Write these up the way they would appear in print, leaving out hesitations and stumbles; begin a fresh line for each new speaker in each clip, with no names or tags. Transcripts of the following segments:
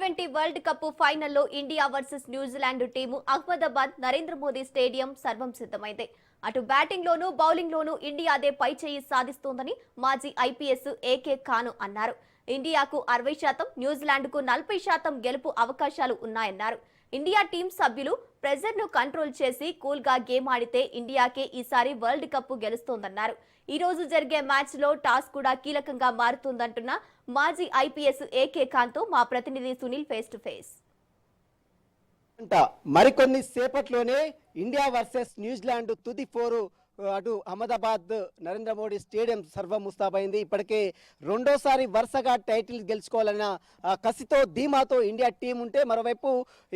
T20 world cup ఫైనల్లో India versus New Zealand team Ahmedabad Narendra Modi stadium సర్వం సిద్ధమైంది. అటు బ్యాటింగ్ లోనూ బౌలింగ్ లోనూ ఇండియాదే పైచేయి సాధిస్తోందని మాజీ ఐపీఎస్ ఏకే ఖాన్ అన్నారు. ఇండియాకు 60%, న్యూజిలాండ్కు 40% గెలుపు అవకాశాలు ఉన్నాయన్నారు. ఇండియా టీం సభ్యులు ప్రెజర్ను కంట్రోల్ చేసి కూల్గా గేమ్ ఆడితే ఇండియాకే ఈసారి వరల్డ్ కప్ గెలుస్తోందన్నారు. ఈ రోజు జరిగే మ్యాచ్లో టాస్ కూడా కీలకంగా మారుతుందంటున్న మాజీ ఐపీఎస్ ఏకే ఖాన్తో మా ప్రతినిధి సునీల్ ఫేస్ టు ఫేస్.
మరికొన్ని సేపట్లోనే ఇండియా వర్సెస్ న్యూజిలాండ్ తుది పోరు అటు అహ్మదాబాద్ నరేంద్ర మోడీ స్టేడియం సర్వం ముస్తాబైంది. ఇప్పటికే రెండోసారి వరుసగా టైటిల్ గెలుచుకోవాలన్న కసితో ధీమాతో ఇండియా టీం ఉంటే, మరోవైపు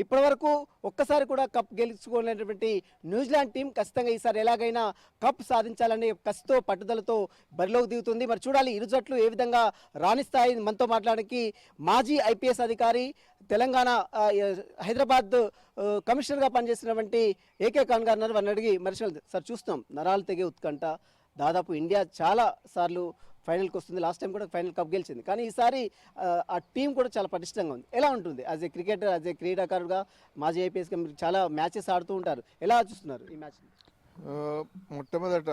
ఇప్పటివరకు ఒక్కసారి కూడా కప్ గెలుచుకోలేనటువంటి న్యూజిలాండ్ టీం ఖచ్చితంగా ఈసారి ఎలాగైనా కప్ సాధించాలనే కసితో పట్టుదలతో బరిలోకి దిగుతుంది. మరి చూడాలి ఇరు జట్లు ఏ విధంగా రాణిస్తాయి. మనతో మాట్లాడడానికి మాజీ ఐపీఎస్ అధికారి, తెలంగాణ హైదరాబాద్ కమిషనర్గా పనిచేసినటువంటి ఏకే ఖాన్ గారు ఉన్నారు. వారిని అడిగి మరి సార్ చూస్తున్నాం నరాలు తెగే ఉత్కంఠ. దాదాపు ఇండియా చాలా సార్లు ఫైనల్కి వస్తుంది, లాస్ట్ టైం కూడా ఫైనల్ కప్ గెలిచింది. కానీ ఈసారి ఆ టీం కూడా చాలా పటిష్టంగా ఉంది. ఎలా ఉంటుంది as a cricketer, as a క్రీడాకారుగా, మాజీ ఐపీఎస్గా మీరు చాలా మ్యాచెస్ ఆడుతూ ఉంటారు, ఎలా చూస్తున్నారు ఈ మ్యాచ్?
మొట్టమొదట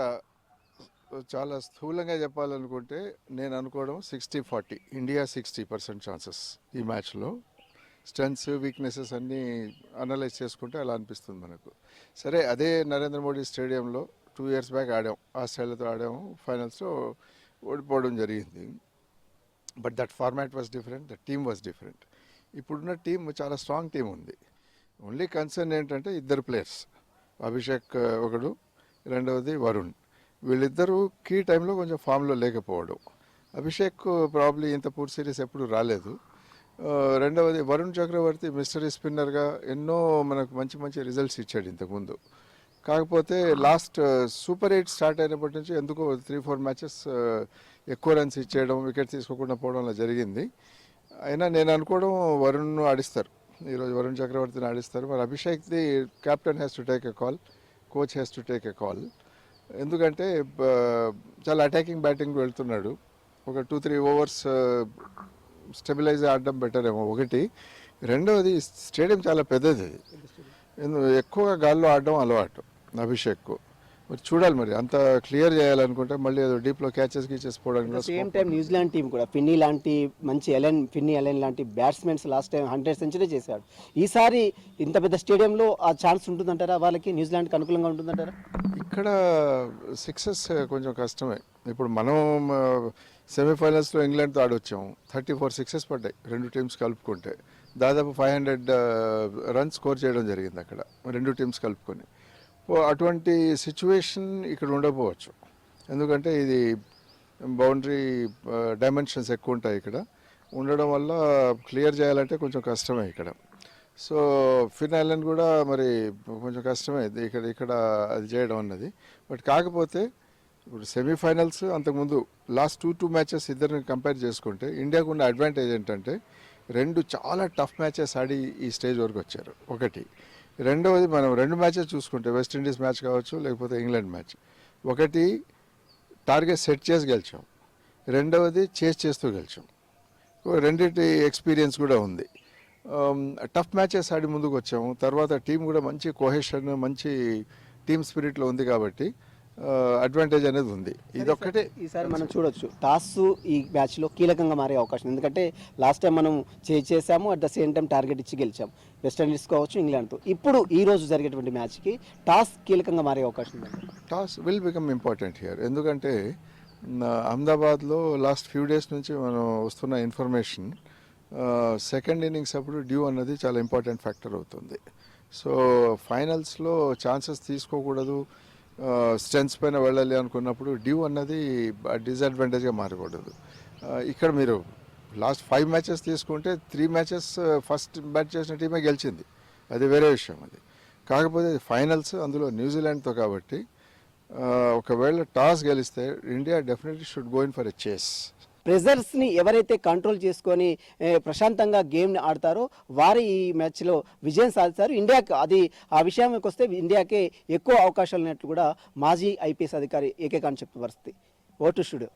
చాలా స్థూలంగా చెప్పాలనుకుంటే నేను అనుకోవడం 60-40 ఇండియా 60% ఛాన్సెస్ ఈ మ్యాచ్లో. స్ట్రెంగ్స్ వీక్నెసెస్ అన్నీ అనలైజ్ చేసుకుంటే అలా అనిపిస్తుంది మనకు. సరే, అదే నరేంద్ర మోడీ స్టేడియంలో 2 years బ్యాక్ ఆడాం, ఆస్ట్రేలియాతో ఆడాము, ఫైనల్స్లో ఓడిపోవడం జరిగింది. But that format was different, the team was different. ఇప్పుడున్న టీం చాలా స్ట్రాంగ్ టీం ఉంది. ఓన్లీ కన్సర్న్ ఏంటంటే ఇద్దరు ప్లేయర్స్, అభిషేక్ ఒకడు, రెండవది వరుణ్. వీళ్ళిద్దరూ కీ టైంలో కొంచెం ఫామ్లో లేకపోవడం. అభిషేక్ ప్రాబ్లీ ఇంత పూర్తి సిరీస్ ఎప్పుడు రాలేదు. రెండవది వరుణ్ చక్రవర్తి మిస్టరీ స్పిన్నర్గా ఎన్నో మనకు మంచి మంచి రిజల్ట్స్ ఇచ్చాడు ఇంతకుముందు. కాకపోతే లాస్ట్ సూపర్ 8 స్టార్ట్ అయినప్పటి నుంచి ఎందుకో 3-4 మ్యాచెస్ ఎక్కువ రన్స్ ఇచ్చేయడం, వికెట్ తీసుకోకుండా పోవడం జరిగింది. అయినా నేను అనుకోవడం వరుణ్ ఆడిస్తారు, ఈరోజు వరుణ్ చక్రవర్తిని ఆడిస్తారు. మరి అభిషేక్ది captain has to take a call, coach has to take a call. ఎందుకంటే చాలా అటాకింగ్ బ్యాటింగ్ వెళ్తున్నాడు. ఒక 2-3 ఓవర్స్ స్టెబిలైజ్ ఆడడం బెటర్ ఏమో ఒకటి. రెండవది స్టేడియం చాలా పెద్దది, ఎక్కువగా గాల్లో ఆడడం అలవాటు అభిషేక్. మరి చూడాలి, మరి అంత క్లియర్ చేయాలనుకుంటే మళ్ళీ ఏదో డీప్లో క్యాచెస్ పోవడానికి.
సేమ్ టైం న్యూజిలాండ్ టీం కూడా ఫిన్నీ లాంటి మంచి ఫిన్నీ ఎలెన్ లాంటి బ్యాట్స్మెన్స్ లాస్ట్ టైం 100 సెంచరీ చేశాడు. ఈసారి ఇంత పెద్ద స్టేడియంలో ఆ ఛాన్స్ ఉంటుందంటారా వాళ్ళకి, న్యూజిలాండ్కి అనుకూలంగా ఉంటుందంటారా?
ఇక్కడ సిక్సెస్ కొంచెం కష్టమే. ఇప్పుడు మనం సెమీఫైనల్స్లో ఇంగ్లాండ్తో ఆడొచ్చాము, 34 సిక్సెస్ పడ్డాయి రెండు టీమ్స్ కలుపుకుంటే. దాదాపు 500 రన్స్ స్కోర్ చేయడం జరిగింది అక్కడ రెండు టీమ్స్ కలుపుకొని. అటువంటి సిచ్యువేషన్ ఇక్కడ ఉండకపోవచ్చు, ఎందుకంటే ఇది బౌండరీ డైమెన్షన్స్ ఎక్కువ ఉంటాయి ఇక్కడ ఉండడం వల్ల క్లియర్ చేయాలంటే కొంచెం కష్టమే ఇక్కడ. సో ఫినాలన్ కూడా మరి కొంచెం కష్టమే ఇక్కడ అది చేయడం అన్నది. బట్ కాకపోతే ఇప్పుడు సెమీఫైనల్స్ అంతకుముందు లాస్ట్ 2 మ్యాచెస్ ఇద్దరిని కంపేర్ చేసుకుంటే ఇండియాకు ఉన్న అడ్వాంటేజ్ ఏంటంటే రెండు చాలా టఫ్ మ్యాచెస్ ఆడి ఈ స్టేజ్ వరకు వచ్చారు ఒకటి. రెండవది మనం 2 మ్యాచెస్ చూసుకుంటే వెస్టిండీస్ మ్యాచ్ కావచ్చు, లేకపోతే ఇంగ్లాండ్ మ్యాచ్, ఒకటి టార్గెట్ సెట్ చేసి గెలిచాం, రెండవది చేస్తూ గెలిచాం. రెండింటి ఎక్స్పీరియన్స్ కూడా ఉంది. టఫ్ మ్యాచెస్ ఆడి ముందుకు వచ్చాము. తర్వాత టీం కూడా మంచి కోహెషన్, మంచి టీమ్ స్పిరిట్లో ఉంది కాబట్టి అడ్వాంటేజ్ అనేది ఉంది. ఇదొక్కటే
ఈసారి మనం చూడొచ్చు టాస్ ఈ మ్యాచ్లో కీలకంగా మారే అవకాశం. ఎందుకంటే లాస్ట్ టైం మనం చేసాము, at the same time target ఇచ్చి గెలిచాము, వెస్టిండీస్ కావచ్చు, ఇంగ్లాండ్తో. ఇప్పుడు ఈ రోజు జరిగేటువంటి మ్యాచ్కి టాస్ కీలకంగా మారే అవకాశం ఉంది.
Toss will become important here. ఎందుకంటే అహ్మదాబాద్లో లాస్ట్ ఫ్యూ డేస్ నుంచి మనం వస్తున్న ఇన్ఫర్మేషన్ సెకండ్ ఇన్నింగ్స్ అప్పుడు డ్యూ అన్నది చాలా ఇంపార్టెంట్ ఫ్యాక్టర్ అవుతుంది. సో ఫైనల్స్లో ఛాన్సెస్ తీసుకోకూడదు, స్ట్రెంగ్స్ పైన వెళ్ళాలి అనుకున్నప్పుడు డ్యూ అన్నది డిసడ్వాంటేజ్గా మారకూడదు. ఇక్కడ మీరు లాస్ట్ 5 మ్యాచెస్ తీసుకుంటే 3 మ్యాచెస్ ఫస్ట్ బ్యాట్ చేసిన టీమే గెలిచింది, అది వేరే విషయం. అది కాకపోతే ఫైనల్స్ అందులో న్యూజిలాండ్తో కాబట్టి ఒకవేళ టాస్ గెలిస్తే India definitely should go in for a చేస్.
ప్రెజర్స్ని ఎవరైతే కంట్రోల్ చేసుకొని ప్రశాంతంగా గేమ్ని ఆడతారో వారు ఈ మ్యాచ్లో విజయం సాధిస్తారు. ఇండియాకి అది ఆ విషయానికి వస్తే ఇండియాకే ఎక్కువ అవకాశాలు ఉన్నట్లు కూడా మాజీ ఐపీఎస్ అధికారి ఏకే ఖాన్ చెప్పే పరిస్థితి. Vote studio.